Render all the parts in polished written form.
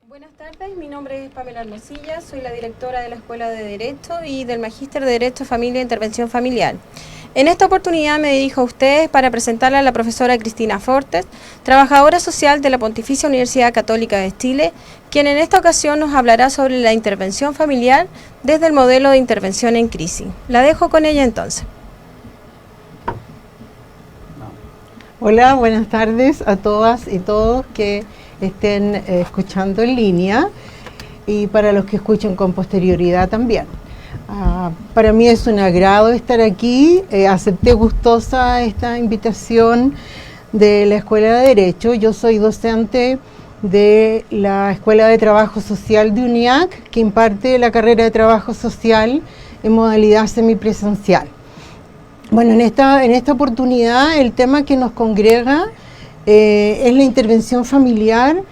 Buenas tardes, mi nombre es Pamela Hermosilla, soy la directora de la Escuela de Derecho y del Magíster de Derecho, Familia e Intervención Familiar. En esta oportunidad me dirijo a ustedes para presentarle a la profesora Cristina Fortes, trabajadora social de la Pontificia Universidad Católica de Chile, quien en esta ocasión nos hablará sobre la intervención familiar desde el modelo de intervención en crisis. La dejo con ella entonces. Hola, buenas tardes a todas y todos que estén escuchando en línea y para los que escuchen con posterioridad también. Para mí es un agrado estar aquí, acepté gustosa esta invitación de la Escuela de Derecho. Yo soy docente de la Escuela de Trabajo Social de UNIAC, que imparte la carrera de Trabajo Social en modalidad semipresencial. Bueno, en esta oportunidad el tema que nos congrega es la intervención familiar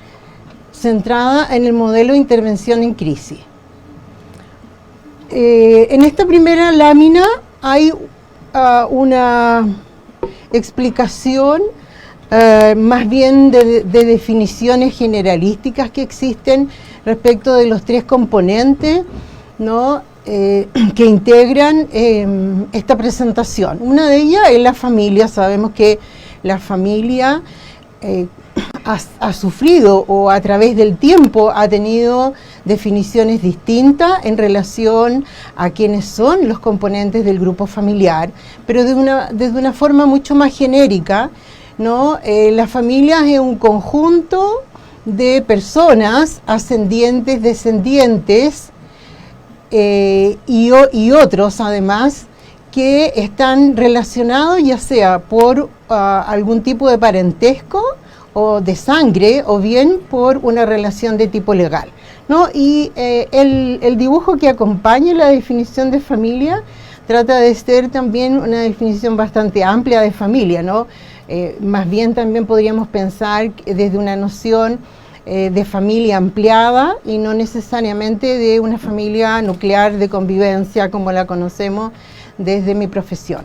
centrada en el modelo de intervención en crisis. En esta primera lámina hay una explicación más bien de definiciones generalísticas que existen respecto de los tres componentes, ¿no?, que integran esta presentación. Una de ellas es la familia. Sabemos que la familia ha sufrido o a través del tiempo ha tenido definiciones distintas en relación a quiénes son los componentes del grupo familiar, pero desde una forma mucho más genérica, ¿no? La familia es un conjunto de personas ascendientes, descendientes, y otros además que están relacionados ya sea por algún tipo de parentesco o de sangre o bien por una relación de tipo legal, ¿no? Y el dibujo que acompaña la definición de familia trata de ser también una definición bastante amplia de familia, ¿no? Más bien también podríamos pensar desde una noción de familia ampliada y no necesariamente de una familia nuclear de convivencia como la conocemos desde mi profesión.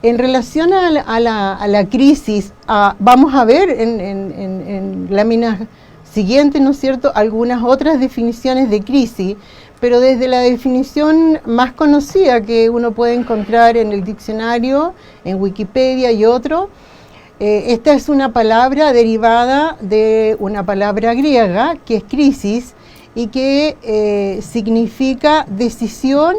En relación a la crisis, vamos a ver en láminas siguientes, ¿no es cierto?, algunas otras definiciones de crisis, pero desde la definición más conocida que uno puede encontrar en el diccionario, en Wikipedia y otro. Esta es una palabra derivada de una palabra griega que es crisis y que significa decisión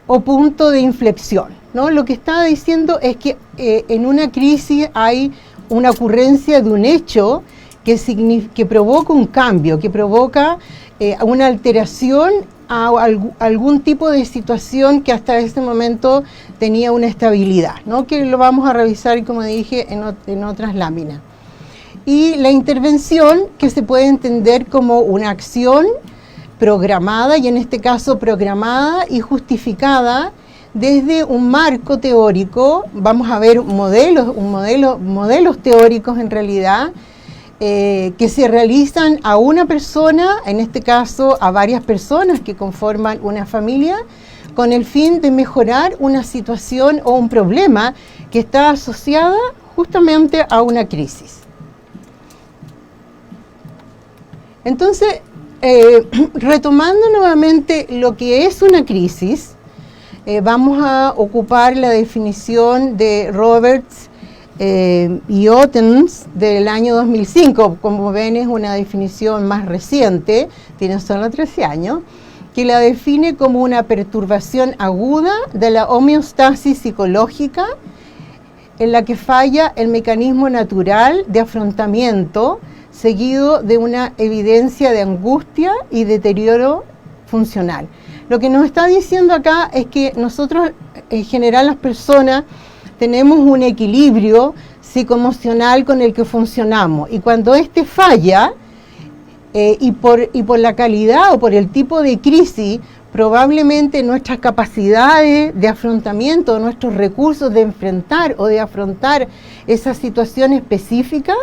o punto de inflexión, ¿no? Lo que está diciendo es que en una crisis hay una ocurrencia de un hecho que provoca un cambio, que provoca una alteración a algún tipo de situación que hasta ese momento tenía una estabilidad, ¿no?, que lo vamos a revisar, como dije, en otras láminas. Y la intervención, que se puede entender como una acción programada, y en este caso programada y justificada desde un marco teórico. Vamos a ver modelos teóricos en realidad, que se realizan a una persona, en este caso a varias personas que conforman una familia, con el fin de mejorar una situación o un problema que está asociada justamente a una crisis. Entonces, retomando nuevamente lo que es una crisis, vamos a ocupar la definición de Roberts y Ottens del año 2005, como ven es una definición más reciente, tiene solo 13 años, que la define como una perturbación aguda de la homeostasis psicológica en la que falla el mecanismo natural de afrontamiento, seguido de una evidencia de angustia y deterioro funcional. Lo que nos está diciendo acá es que nosotros, en general las personas, tenemos un equilibrio psicoemocional con el que funcionamos, y cuando este falla, y por la calidad o por el tipo de crisis, probablemente nuestras capacidades de afrontamiento, nuestros recursos de enfrentar o de afrontar esa situación específica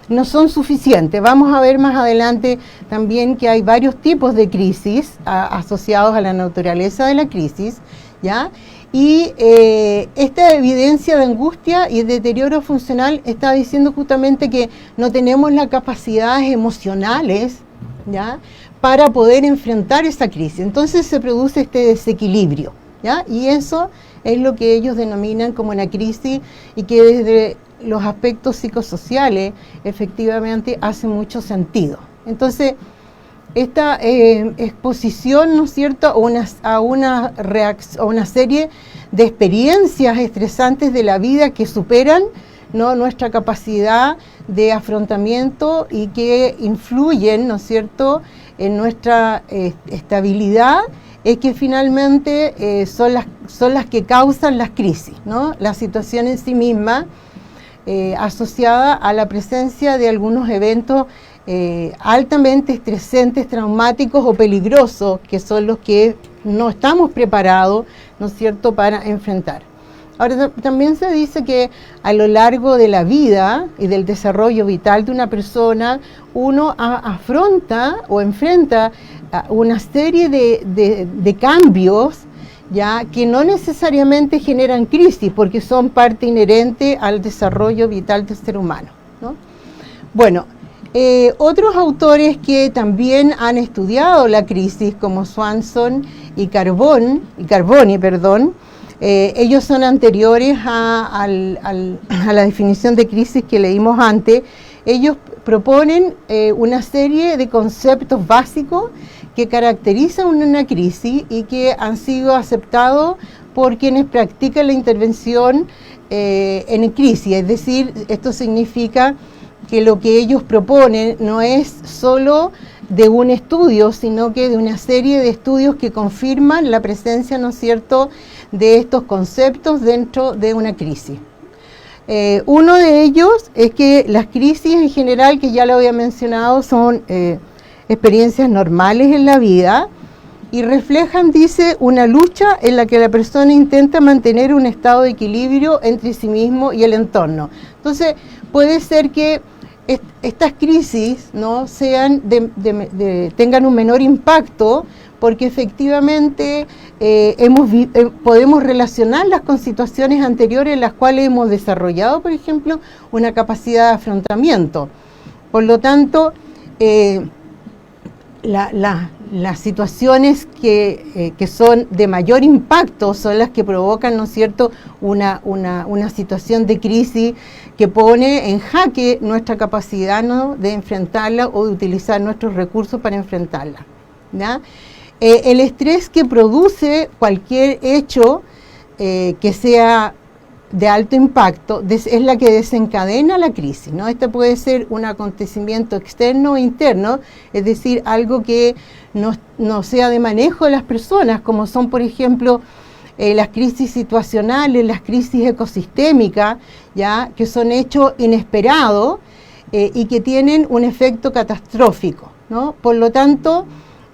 no son suficientes. Vamos a ver más adelante también que hay varios tipos de crisis asociados a la naturaleza de la crisis, ¿ya? Y esta evidencia de angustia y deterioro funcional está diciendo justamente que no tenemos las capacidades emocionales ¿ya?, para poder enfrentar esa crisis. Entonces se produce este desequilibrio, ¿ya?, y eso es lo que ellos denominan como una crisis, y que desde los aspectos psicosociales efectivamente hace mucho sentido. Entonces, esta exposición, ¿no es cierto?, a una serie de experiencias estresantes de la vida que superan, ¿no?, nuestra capacidad de afrontamiento y que influyen, ¿no es cierto?, en nuestra estabilidad, es que finalmente son las que causan las crisis, ¿no?, la situación en sí misma, asociada a la presencia de algunos eventos altamente estresantes, traumáticos o peligrosos, que son los que no estamos preparados, ¿no es cierto?, para enfrentar. Ahora, también se dice que a lo largo de la vida y del desarrollo vital de una persona, uno afronta o enfrenta una serie de cambios, ya, que no necesariamente generan crisis, porque son parte inherente al desarrollo vital del ser humano, ¿no? Bueno, otros autores que también han estudiado la crisis, como Swanson y Carboni, ellos son anteriores a la definición de crisis que leímos antes. Ellos proponen una serie de conceptos básicos que caracterizan una crisis y que han sido aceptados por quienes practican la intervención en crisis. Es decir, esto significa que lo que ellos proponen no es solo de un estudio, sino que de una serie de estudios que confirman la presencia, ¿no es cierto?, de estos conceptos dentro de una crisis. Uno de ellos es que las crisis en general, que ya lo había mencionado, son experiencias normales en la vida y reflejan, dice, una lucha en la que la persona intenta mantener un estado de equilibrio entre sí mismo y el entorno. Entonces, puede ser que estas crisis, ¿no?, sean tengan un menor impacto, porque efectivamente podemos relacionarlas con situaciones anteriores en las cuales hemos desarrollado, por ejemplo, una capacidad de afrontamiento. Por lo tanto, las situaciones que son de mayor impacto son las que provocan, ¿no es cierto?, una situación de crisis que pone en jaque nuestra capacidad, ¿no?, de enfrentarla o de utilizar nuestros recursos para enfrentarla, ¿ya? El estrés que produce cualquier hecho que sea de alto impacto es la que desencadena la crisis, ¿no? Este puede ser un acontecimiento externo o interno, es decir, algo que no sea de manejo de las personas, como son, por ejemplo, las crisis situacionales, las crisis ecosistémicas, ya, que son hechos inesperados y que tienen un efecto catastrófico, ¿no? Por lo tanto,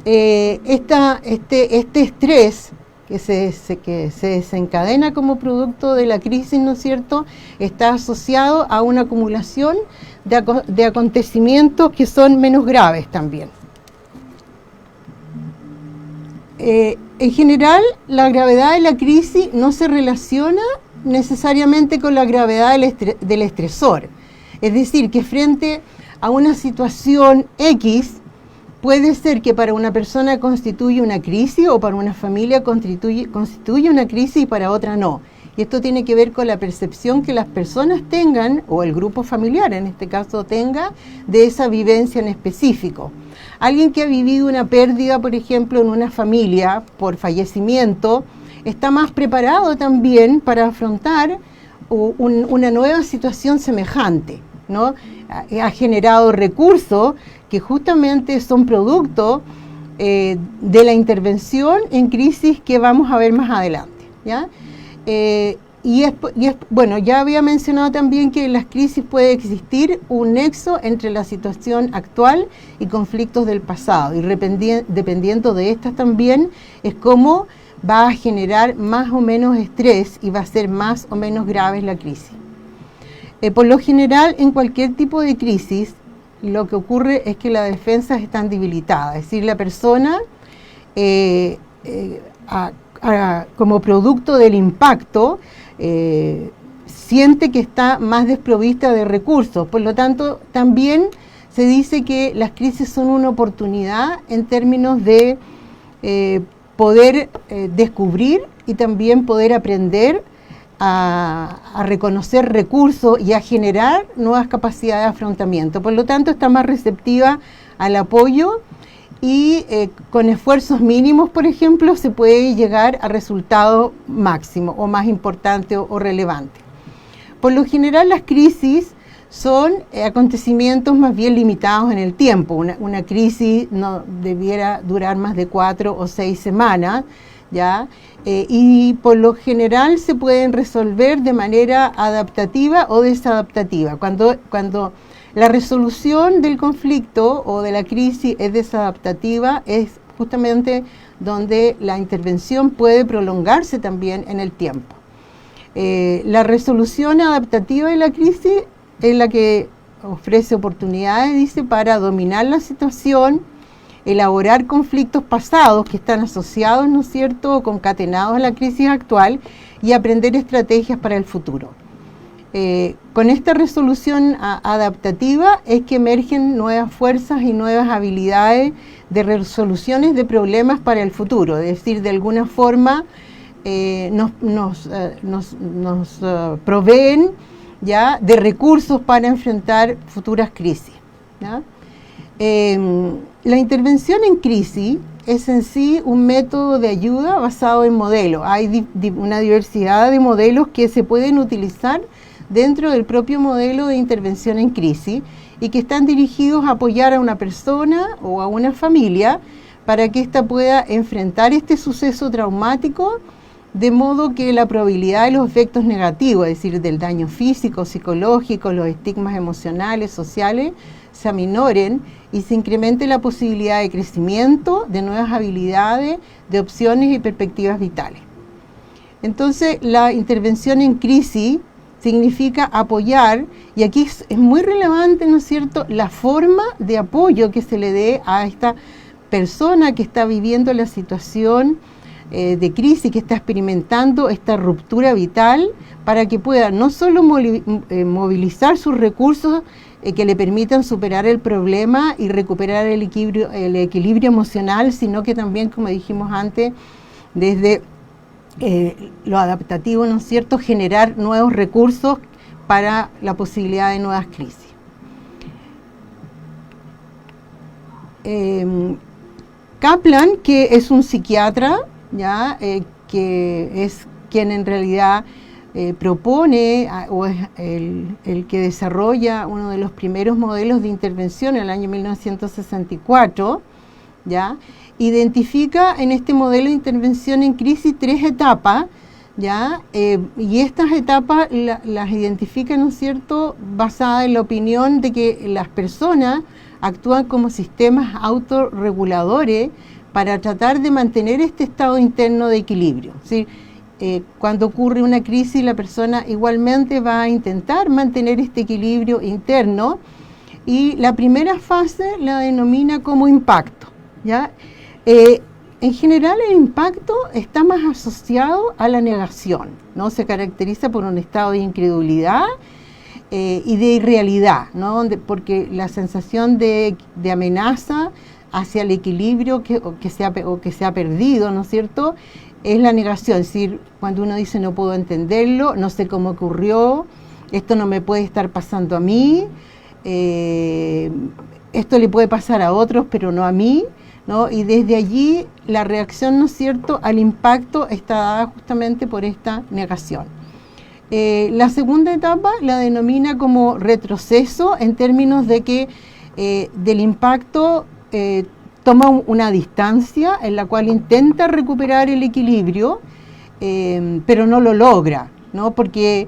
este estrés que se desencadena como producto de la crisis, ¿no es cierto?, está asociado a una acumulación de acontecimientos que son menos graves también. En general, la gravedad de la crisis no se relaciona necesariamente con la gravedad del estresor. Es decir, que frente a una situación X, puede ser que para una persona constituya una crisis o para una familia constituye una crisis y para otra no. Y esto tiene que ver con la percepción que las personas tengan, o el grupo familiar en este caso tenga, de esa vivencia en específico. Alguien que ha vivido una pérdida, por ejemplo, en una familia por fallecimiento, está más preparado también para afrontar una nueva situación semejante, ¿no? Ha generado recursos que justamente son producto de la intervención en crisis que vamos a ver más adelante, ¿ya? Bueno, ya había mencionado también que en las crisis puede existir un nexo entre la situación actual y conflictos del pasado, y dependiendo de estas también es cómo va a generar más o menos estrés y va a ser más o menos grave la crisis. Por lo general, en cualquier tipo de crisis, lo que ocurre es que las defensas están debilitadas, es decir, la persona como producto del impacto siente que está más desprovista de recursos, por lo tanto también se dice que las crisis son una oportunidad en términos de poder descubrir y también poder aprender a reconocer recursos y a generar nuevas capacidades de afrontamiento. Por lo tanto, está más receptiva al apoyo y con esfuerzos mínimos, por ejemplo, se puede llegar a resultados máximos o más importantes o relevantes. Por lo general, las crisis son acontecimientos más bien limitados en el tiempo. Una crisis no debiera durar más de 4 o 6 semanas, ¿ya? Y por lo general se pueden resolver de manera adaptativa o desadaptativa. Cuando la resolución del conflicto o de la crisis es desadaptativa, es justamente donde la intervención puede prolongarse también en el tiempo. La resolución adaptativa de la crisis es la que ofrece oportunidades, dice, para dominar la situación, elaborar conflictos pasados que están asociados, ¿no es cierto?, o concatenados a la crisis actual y aprender estrategias para el futuro. Con esta resolución adaptativa es que emergen nuevas fuerzas y nuevas habilidades de resoluciones de problemas para el futuro, es decir, de alguna forma nos proveen ya de recursos para enfrentar futuras crisis, ¿ya? La intervención en crisis es en sí un método de ayuda basado en modelos. Hay una diversidad de modelos que se pueden utilizar dentro del propio modelo de intervención en crisis y que están dirigidos a apoyar a una persona o a una familia para que ésta pueda enfrentar este suceso traumático, de modo que la probabilidad de los efectos negativos, es decir, del daño físico, psicológico, los estigmas emocionales, sociales, se aminoren y se incremente la posibilidad de crecimiento, de nuevas habilidades, de opciones y perspectivas vitales. Entonces, la intervención en crisis significa apoyar, y aquí es muy relevante, ¿no es cierto?, la forma de apoyo que se le dé a esta persona que está viviendo la situación de crisis, que está experimentando esta ruptura vital, para que pueda no solo movilizar sus recursos que le permitan superar el problema y recuperar el equilibrio emocional, sino que también, como dijimos antes, desde lo adaptativo, ¿no es cierto?, generar nuevos recursos para la posibilidad de nuevas crisis. Kaplan, que es un psiquiatra, ¿ya? Que es quien en realidad propone o es el que desarrolla uno de los primeros modelos de intervención en el año 1964, ¿ya? Identifica en este modelo de intervención en crisis 3 etapas, ¿ya? Y estas etapas las identifica, ¿no es cierto?, basada en la opinión de que las personas actúan como sistemas autorreguladores para tratar de mantener este estado interno de equilibrio. ¿Sí? Cuando ocurre una crisis, la persona igualmente va a intentar mantener este equilibrio interno, y la primera fase la denomina como impacto, ¿ya? En general, el impacto está más asociado a la negación, ¿no? Se caracteriza por un estado de incredulidad y de irrealidad, ¿no? Porque la sensación de amenaza hacia el equilibrio que se ha perdido, ¿no es cierto?, es la negación. Es decir, cuando uno dice no puedo entenderlo, no sé cómo ocurrió, esto no me puede estar pasando a mí, esto le puede pasar a otros pero no a mí, ¿no? Y desde allí la reacción, ¿no es cierto?, al impacto está dada justamente por esta negación. La segunda etapa la denomina como retroceso, en términos de que del impacto toma una distancia en la cual intenta recuperar el equilibrio, pero no lo logra, ¿no? Porque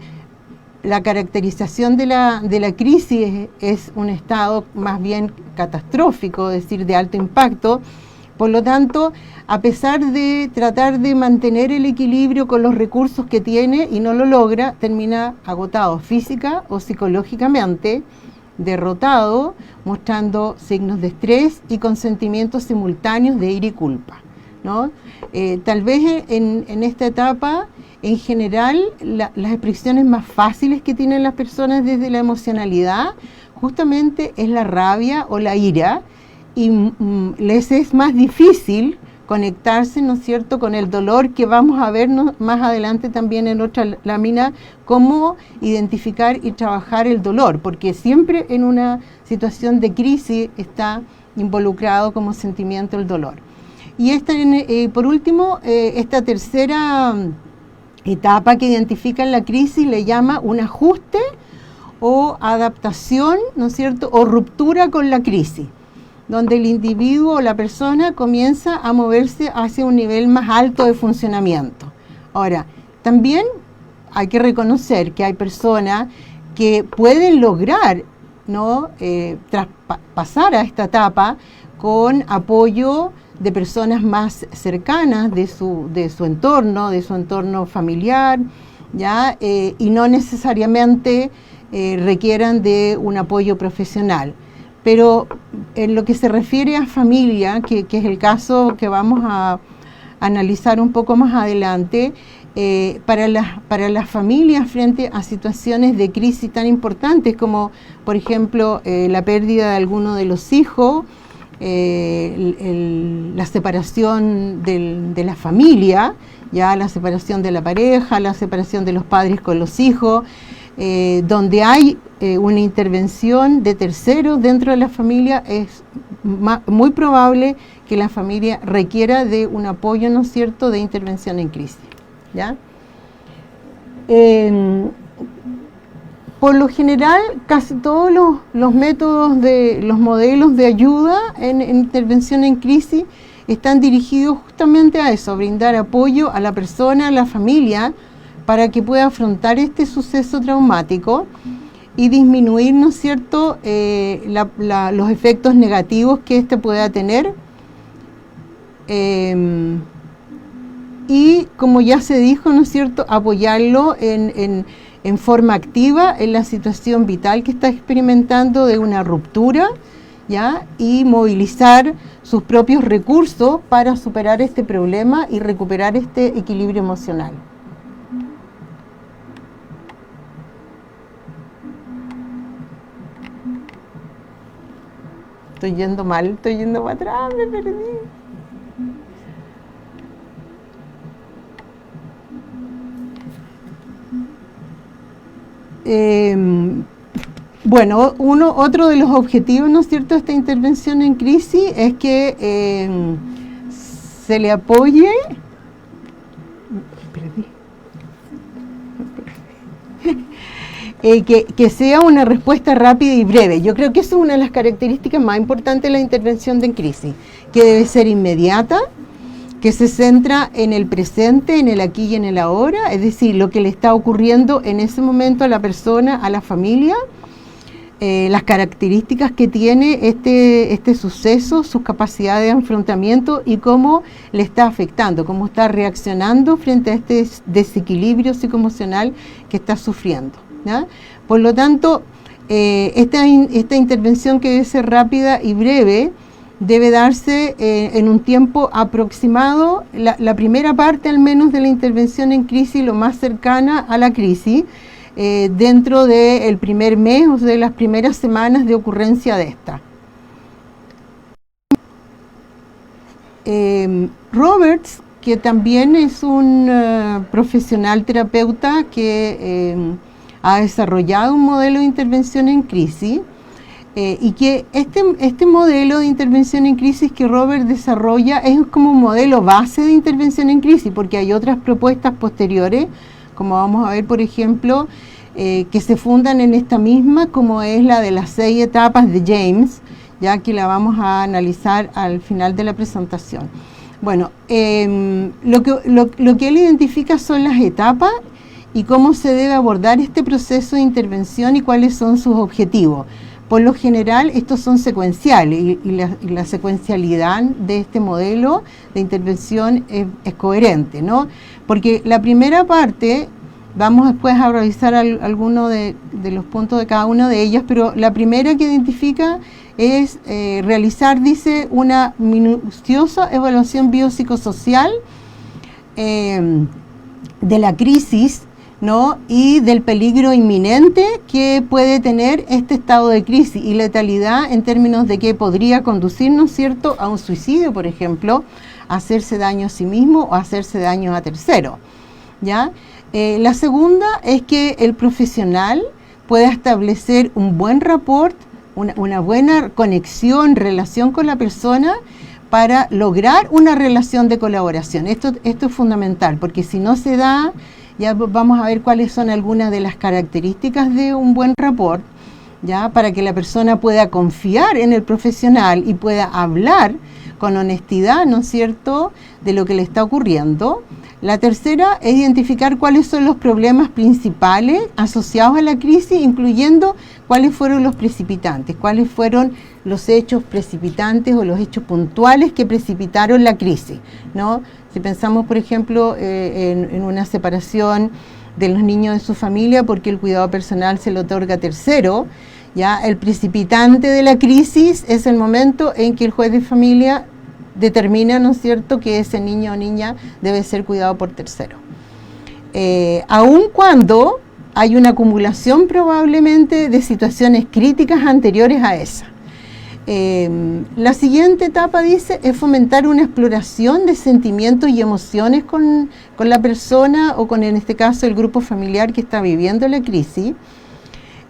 la caracterización de la crisis es un estado más bien catastrófico, es decir, de alto impacto. Por lo tanto, a pesar de tratar de mantener el equilibrio con los recursos que tiene y no lo logra, termina agotado física o psicológicamente, derrotado, mostrando signos de estrés y con sentimientos simultáneos de ira y culpa, ¿no? Tal vez en esta etapa, en general, las expresiones más fáciles que tienen las personas desde la emocionalidad justamente es la rabia o la ira, y les es más difícil conectarse, ¿no es cierto?, con el dolor, que vamos a ver más adelante también en otra lámina, cómo identificar y trabajar el dolor, porque siempre en una situación de crisis está involucrado como sentimiento el dolor. Y por último, esta tercera etapa que identifica en la crisis le llama un ajuste o adaptación, ¿no es cierto?, o ruptura con la crisis, donde el individuo o la persona comienza a moverse hacia un nivel más alto de funcionamiento. Ahora, también hay que reconocer que hay personas que pueden lograr, ¿no?, pasar a esta etapa con apoyo de personas más cercanas de su entorno familiar, ¿ya? Y no necesariamente requieran de un apoyo profesional. Pero en lo que se refiere a familia, que es el caso que vamos a analizar un poco más adelante, para las familias frente a situaciones de crisis tan importantes como, por ejemplo, la pérdida de alguno de los hijos, la separación de la familia, ya la separación de la pareja, la separación de los padres con los hijos, donde hay una intervención de terceros dentro de la familia, es muy probable que la familia requiera de un apoyo, ¿no es cierto?, de intervención en crisis, ¿ya? Por lo general, casi todos los métodos los modelos de ayuda en intervención en crisis están dirigidos justamente a eso, a brindar apoyo a la persona, a la familia, para que pueda afrontar este suceso traumático y disminuir, ¿no es cierto?, los efectos negativos que éste pueda tener. Y como ya se dijo, ¿no es cierto?, apoyarlo en forma activa en la situación vital que está experimentando de una ruptura, ¿ya? Y movilizar sus propios recursos para superar este problema y recuperar este equilibrio emocional. Estoy yendo mal, estoy yendo para atrás, me perdí. Bueno, otro de los objetivos, ¿no es cierto?, de esta intervención en crisis es que se le apoye. Que sea una respuesta rápida y breve. Yo creo que eso es una de las características más importantes de la intervención en crisis, que debe ser inmediata, que se centra en el presente, en el aquí y en el ahora, es decir, lo que le está ocurriendo en ese momento a la persona, a la familia, las características que tiene este suceso, sus capacidades de enfrentamiento y cómo le está afectando, cómo está reaccionando frente a este desequilibrio psicoemocional que está sufriendo, ¿ya? Por lo tanto, esta intervención, que debe ser rápida y breve, debe darse en un tiempo aproximado, la primera parte al menos de la intervención en crisis, lo más cercana a la crisis, dentro del primer mes o de las primeras semanas de ocurrencia de esta. Roberts, que también es un profesional terapeuta que ha desarrollado un modelo de intervención en crisis, y que este modelo de intervención en crisis que Robert desarrolla es como un modelo base de intervención en crisis, porque hay otras propuestas posteriores, como vamos a ver, por ejemplo, que se fundan en esta misma, como es la de las 6 etapas de James, ya que la vamos a analizar al final de la presentación. Bueno, lo que él identifica son las etapas y cómo se debe abordar este proceso de intervención y cuáles son sus objetivos. Por lo general, estos son secuenciales y la secuencialidad de este modelo de intervención es coherente, ¿no? Porque la primera parte, vamos después a revisar algunos de los puntos de cada uno de ellas, pero la primera que identifica es realizar, dice, una minuciosa evaluación biopsicosocial de la crisis, ¿no? Y del peligro inminente que puede tener este estado de crisis y letalidad en términos de que podría conducir, ¿no es cierto?, a un suicidio, por ejemplo, a hacerse daño a sí mismo o a hacerse daño a terceros, ¿ya? La segunda es que el profesional pueda establecer un buen rapport, una buena conexión, relación con la persona para lograr una relación de colaboración. Esto es fundamental, porque si no se da, ya vamos a ver cuáles son algunas de las características de un buen rapport, ya, para que la persona pueda confiar en el profesional y pueda hablar con honestidad, ¿no es cierto?, de lo que le está ocurriendo. La tercera es identificar cuáles son los problemas principales asociados a la crisis, incluyendo cuáles fueron los precipitantes, cuáles fueron los hechos precipitantes o los hechos puntuales que precipitaron la crisis, ¿no? Si pensamos, por ejemplo, en una separación de los niños de su familia porque el cuidado personal se le otorga a tercero, ya el precipitante de la crisis es el momento en que el juez de familia determina, ¿no es cierto?, que ese niño o niña debe ser cuidado por tercero. Aun cuando hay una acumulación probablemente de situaciones críticas anteriores a esa. La siguiente etapa, dice, es fomentar una exploración de sentimientos y emociones con la persona o con, en este caso, el grupo familiar que está viviendo la crisis.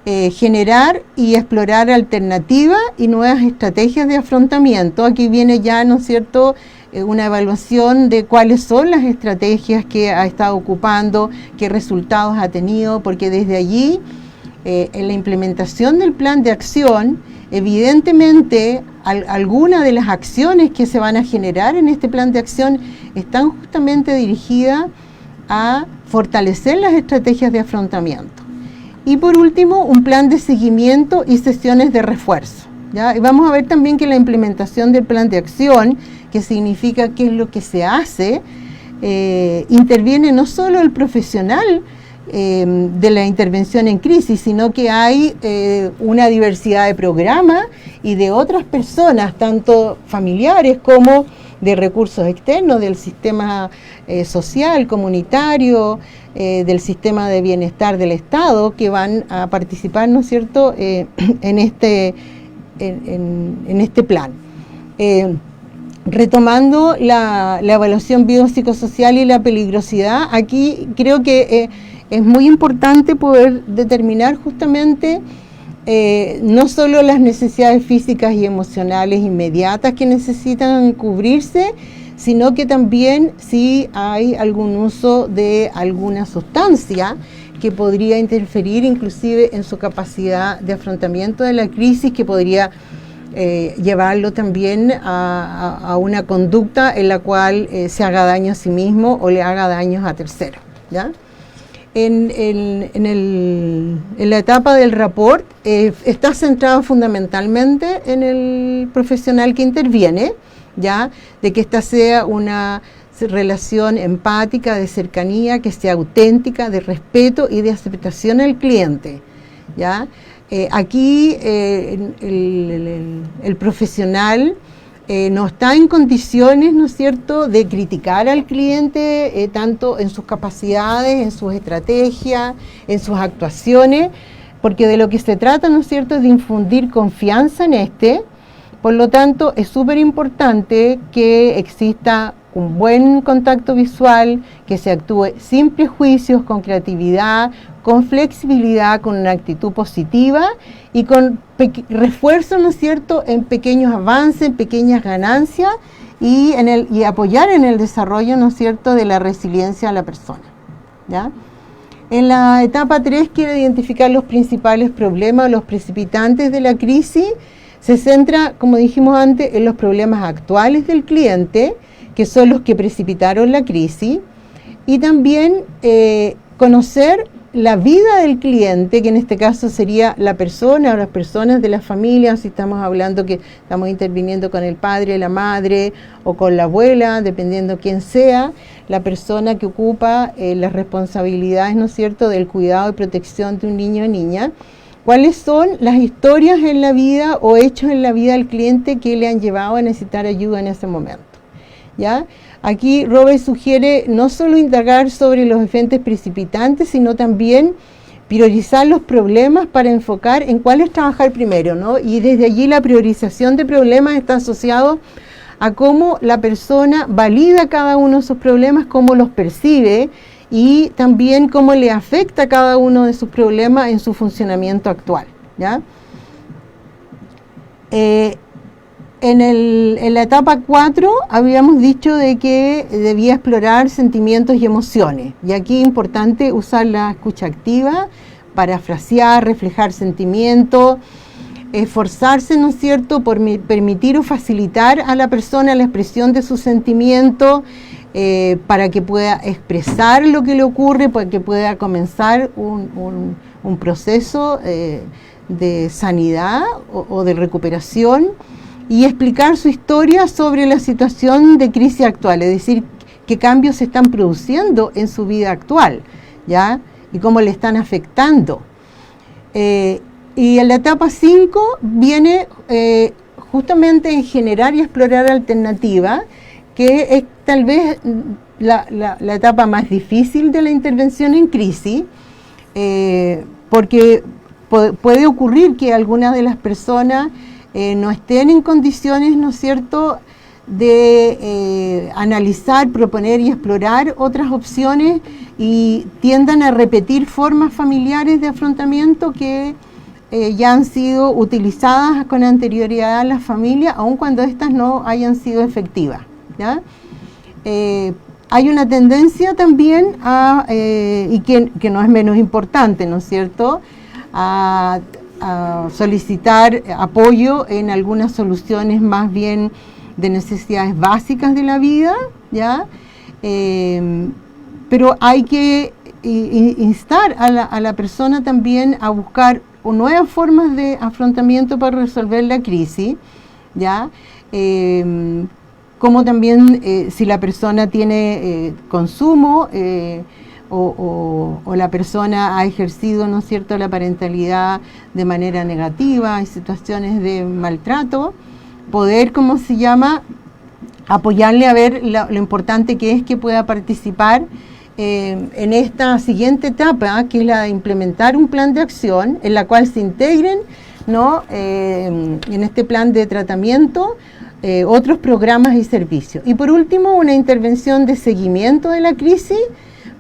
Generar y explorar alternativas y nuevas estrategias de afrontamiento. Aquí viene ya, ¿no es cierto?, una evaluación de cuáles son las estrategias que ha estado ocupando, qué resultados ha tenido, porque desde allí, en la implementación del plan de acción, evidentemente algunas de las acciones que se van a generar en este plan de acción están justamente dirigidas a fortalecer las estrategias de afrontamiento. Y por último, un plan de seguimiento y sesiones de refuerzo, ¿ya? Y vamos a ver también que la implementación del plan de acción, que significa qué es lo que se hace, interviene no solo el profesional de la intervención en crisis, sino que hay una diversidad de programas y de otras personas, tanto familiares como de recursos externos, del sistema social, comunitario, del sistema de bienestar del Estado, que van a participar, ¿no es cierto?, en este plan. Retomando la evaluación biopsicosocial y la peligrosidad, aquí creo que es muy importante poder determinar justamente no solo las necesidades físicas y emocionales inmediatas que necesitan cubrirse, sino que también si hay algún uso de alguna sustancia que podría interferir inclusive en su capacidad de afrontamiento de la crisis, que podría llevarlo también a una conducta en la cual se haga daño a sí mismo o le haga daños a terceros, ¿ya? En la etapa del rapport está centrado fundamentalmente en el profesional que interviene, ya, de que esta sea una relación empática, de cercanía, que sea auténtica, de respeto y de aceptación al cliente, ya. Aquí el profesional no está en condiciones, ¿no es cierto?, de criticar al cliente tanto en sus capacidades, en sus estrategias, en sus actuaciones, porque de lo que se trata, ¿no es cierto?, es de infundir confianza en este. Por lo tanto, es súper importante que exista un buen contacto visual, que se actúe sin prejuicios, con creatividad, con flexibilidad, con una actitud positiva y con refuerzo, ¿no es cierto?, en pequeños avances, en pequeñas ganancias y apoyar en el desarrollo, ¿no es cierto?, de la resiliencia a la persona, ¿ya? En la etapa 3 quiere identificar los principales problemas, los precipitantes de la crisis. Se centra, como dijimos antes, en los problemas actuales del cliente, que son los que precipitaron la crisis, y también conocer la vida del cliente, que en este caso sería la persona o las personas de la familia, si estamos hablando que estamos interviniendo con el padre, la madre o con la abuela, dependiendo quién sea, la persona que ocupa las responsabilidades, ¿no es cierto?, del cuidado y protección de un niño o niña. ¿Cuáles son las historias en la vida o hechos en la vida del cliente que le han llevado a necesitar ayuda en ese momento? ¿ya? Aquí Robert sugiere no solo indagar sobre los eventos precipitantes, sino también priorizar los problemas para enfocar en cuáles trabajar primero, ¿no? Y desde allí la priorización de problemas está asociado a cómo la persona valida cada uno de sus problemas, cómo los percibe y también cómo le afecta cada uno de sus problemas en su funcionamiento actual, ¿ya? En la etapa 4 habíamos dicho de que debía explorar sentimientos y emociones, y aquí es importante usar la escucha activa, parafrasear, reflejar sentimientos, esforzarse, ¿no es cierto?, por permitir o facilitar a la persona la expresión de sus sentimientos, para que pueda expresar lo que le ocurre, para que pueda comenzar un proceso de sanidad o de recuperación, y explicar su historia sobre la situación de crisis actual, es decir, qué cambios se están produciendo en su vida actual, ¿ya? Y cómo le están afectando. Y en la etapa 5 viene justamente en generar y explorar alternativas, que es tal vez la etapa más difícil de la intervención en crisis, porque puede ocurrir que algunas de las personas no estén en condiciones, ¿no es cierto?, de analizar, proponer y explorar otras opciones, y tiendan a repetir formas familiares de afrontamiento que ya han sido utilizadas con anterioridad en las familias, aun cuando estas no hayan sido efectivas, ¿ya? Hay una tendencia también y que no es menos importante, ¿no es cierto?, a solicitar apoyo en algunas soluciones más bien de necesidades básicas de la vida, ¿ya? Pero hay que instar a la persona también a buscar nuevas formas de afrontamiento para resolver la crisis, ¿ya? Como también si la persona tiene consumo, o la persona ha ejercido, ¿no es cierto?, la parentalidad de manera negativa, hay situaciones de maltrato, poder, ¿cómo se llama?, apoyarle a ver lo importante que es que pueda participar en esta siguiente etapa, que es la de implementar un plan de acción en la cual se integren, ¿no?, en este plan de tratamiento otros programas y servicios. Y por último, una intervención de seguimiento de la crisis,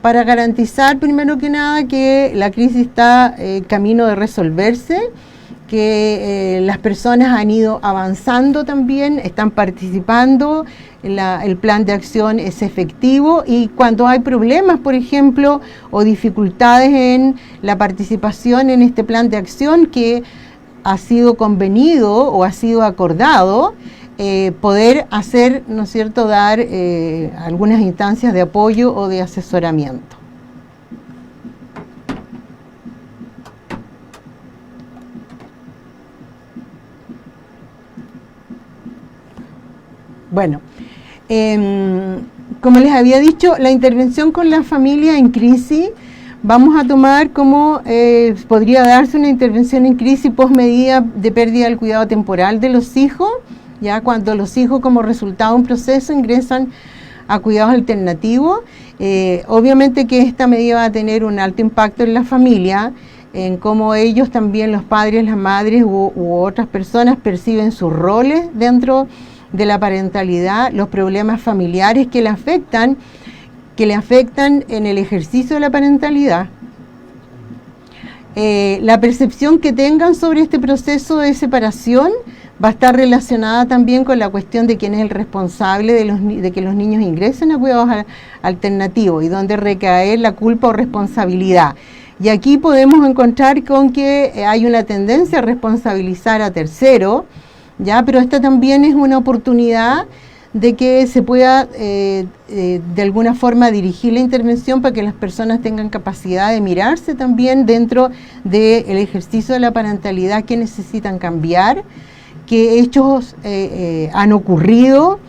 para garantizar, primero que nada, que la crisis está camino de resolverse, que las personas han ido avanzando también, están participando, el plan de acción es efectivo, y cuando hay problemas, por ejemplo, o dificultades en la participación en este plan de acción que ha sido convenido o ha sido acordado, poder hacer, ¿no es cierto?, dar algunas instancias de apoyo o de asesoramiento. Bueno, como les había dicho, la intervención con la familia en crisis, vamos a tomar como podría darse una intervención en crisis post-medida de pérdida del cuidado temporal de los hijos, ya cuando los hijos, como resultado de un proceso, ingresan a cuidados alternativos. Obviamente que esta medida va a tener un alto impacto en la familia, en cómo ellos también, los padres, las madres u otras personas, perciben sus roles dentro de la parentalidad, los problemas familiares que le afectan en el ejercicio de la parentalidad. La percepción que tengan sobre este proceso de separación va a estar relacionada también con la cuestión de quién es el responsable de que los niños ingresen a cuidados alternativos y dónde recae la culpa o responsabilidad. Y aquí podemos encontrar con que hay una tendencia a responsabilizar a terceros, ¿ya? Pero esta también es una oportunidad de que se pueda de alguna forma dirigir la intervención para que las personas tengan capacidad de mirarse también dentro del ejercicio de la parentalidad, que necesitan cambiar, qué hechos han ocurrido,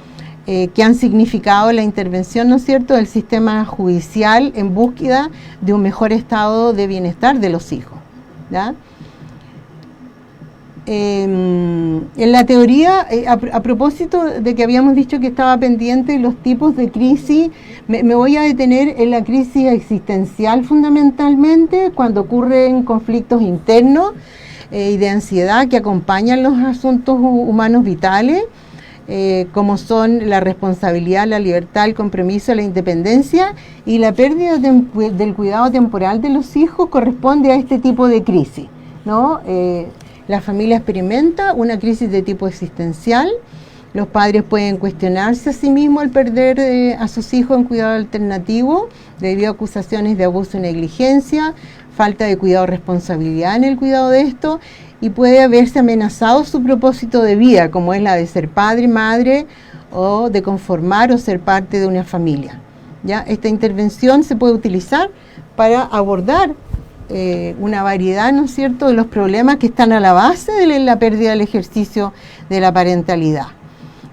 que han significado la intervención, ¿no es cierto?, del sistema judicial en búsqueda de un mejor estado de bienestar de los hijos, ¿ya? en la teoría, a propósito de que habíamos dicho que estaba pendiente de los tipos de crisis, me voy a detener en la crisis existencial fundamentalmente, cuando ocurren conflictos internos y de ansiedad que acompañan los asuntos humanos vitales, como son la responsabilidad, la libertad, el compromiso, la independencia, y la pérdida del cuidado temporal de los hijos corresponde a este tipo de crisis, ¿no? La familia experimenta una crisis de tipo existencial. Los padres pueden cuestionarse a sí mismos al perder a sus hijos en cuidado alternativo debido a acusaciones de abuso y negligencia, falta de cuidado o responsabilidad en el cuidado de esto, y puede haberse amenazado su propósito de vida, como es la de ser padre, madre, o de conformar o ser parte de una familia. ¿Ya? Esta intervención se puede utilizar para abordar una variedad, ¿no es cierto?, de los problemas que están a la base de la pérdida del ejercicio de la parentalidad.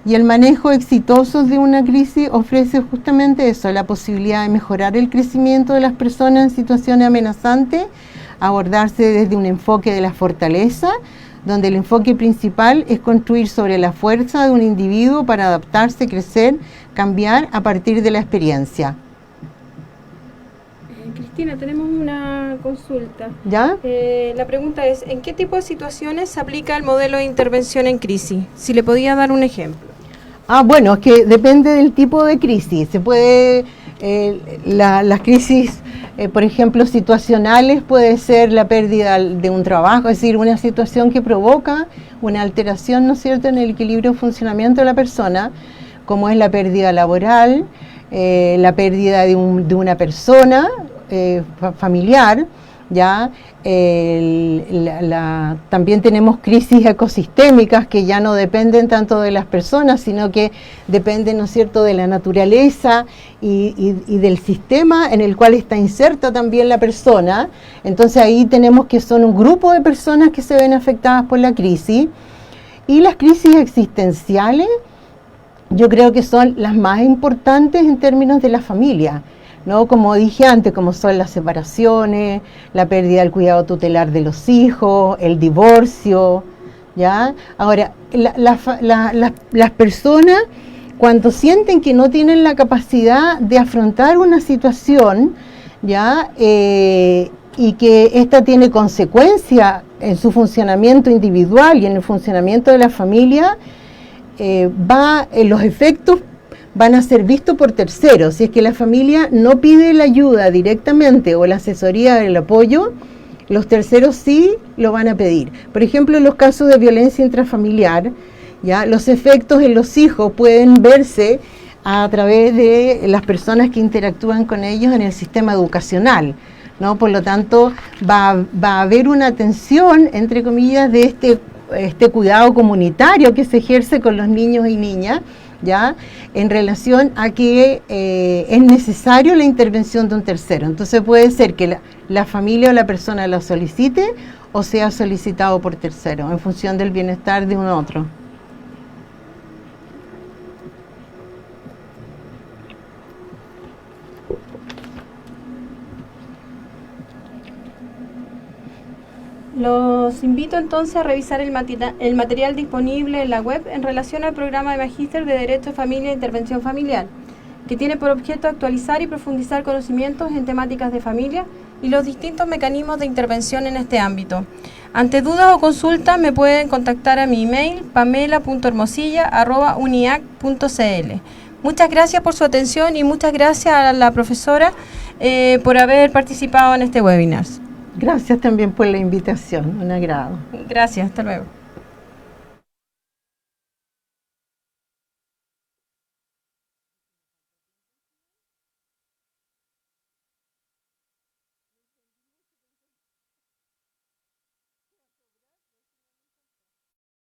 Y el manejo exitoso de una crisis ofrece justamente eso, la posibilidad de mejorar el crecimiento de las personas en situaciones amenazantes, abordarse desde un enfoque de la fortaleza, donde el enfoque principal es construir sobre la fuerza de un individuo para adaptarse, crecer, cambiar a partir de la experiencia. Cristina, tenemos una consulta. ¿Ya? La pregunta es, ¿en qué tipo de situaciones se aplica el modelo de intervención en crisis? Si le podía dar un ejemplo. Bueno, es que depende del tipo de crisis. Se puede, las crisis, por ejemplo, situacionales, puede ser la pérdida de un trabajo, es decir, una situación que provoca una alteración, ¿no es cierto?, en el equilibrio de funcionamiento de la persona, como es la pérdida laboral, la pérdida de una persona familiar, ¿ya? También tenemos crisis ecosistémicas que ya no dependen tanto de las personas, sino que dependen, ¿no es cierto?, de la naturaleza y del sistema en el cual está inserta también la persona. Entonces ahí tenemos que son un grupo de personas que se ven afectadas por la crisis. Y las crisis existenciales, yo creo que son las más importantes en términos de la familia, ¿no? Como dije antes, como son las separaciones, la pérdida del cuidado tutelar de los hijos, el divorcio, ¿ya? Ahora, las personas, cuando sienten que no tienen la capacidad de afrontar una situación, ¿ya? Y que esta tiene consecuencia en su funcionamiento individual y en el funcionamiento de la familia, los efectos van a ser vistos por terceros. Si es que la familia no pide la ayuda directamente o la asesoría, el apoyo, los terceros sí lo van a pedir. Por ejemplo, en los casos de violencia intrafamiliar, ¿ya? Los efectos en los hijos pueden verse a través de las personas que interactúan con ellos en el sistema educacional, ¿no? Por lo tanto, va a haber una tensión, entre comillas, de este cuidado comunitario que se ejerce con los niños y niñas, ¿ya? En relación a que es necesario la intervención de un tercero. Entonces puede ser que la familia o la persona la solicite o sea solicitado por tercero, en función del bienestar de un otro. Los invito entonces a revisar el material disponible en la web en relación al programa de Magíster de Derecho, Familia e Intervención Familiar, que tiene por objeto actualizar y profundizar conocimientos en temáticas de familia y los distintos mecanismos de intervención en este ámbito. Ante dudas o consultas me pueden contactar a mi email pamela.hermosilla@uniac.cl. Muchas gracias por su atención y muchas gracias a la profesora por haber participado en este webinar. Gracias también por la invitación, un agrado. Gracias, hasta luego.